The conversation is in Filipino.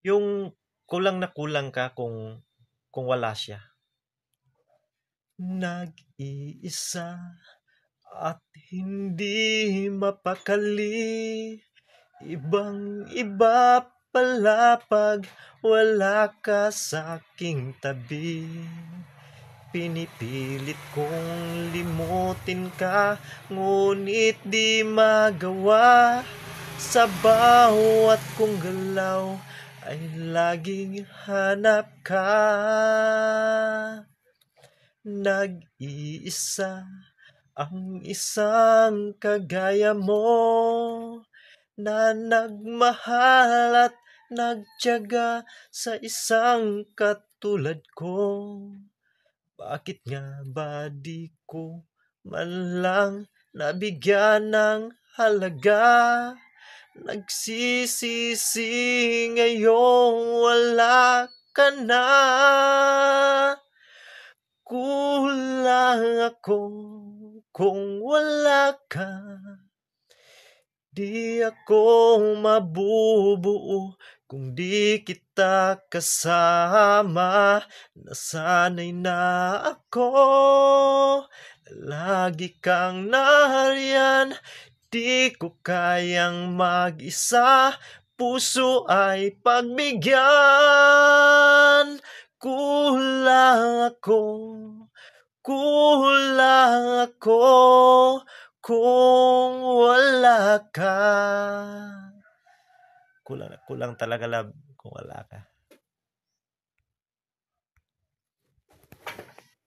Yung kulang na kulang ka kung wala siya. Nag-iisa at hindi mapakali, ibang-iba pala pag wala ka sa'king tabi. Pinipilit kong limutin ka, ngunit di magawa. Sa bawat kong galaw ay laging hanap ka. Nag-iisa ang isang kagaya mo, na nagmahal at nagtiyaga sa isang katulad ko. Bakit nga ba di ko man lang nabigyan ng halaga? Nagsisisi ngayong wala ka na. Kulang ako kung wala ka. Di ako mabubuo kung di kita kasama. Nasanay na ako, lagi kang nariyan. Di ko kayang mag-isa, puso ay pagbigyan. Kulang ako kung wala ka. Kulang talaga love kung wala ka.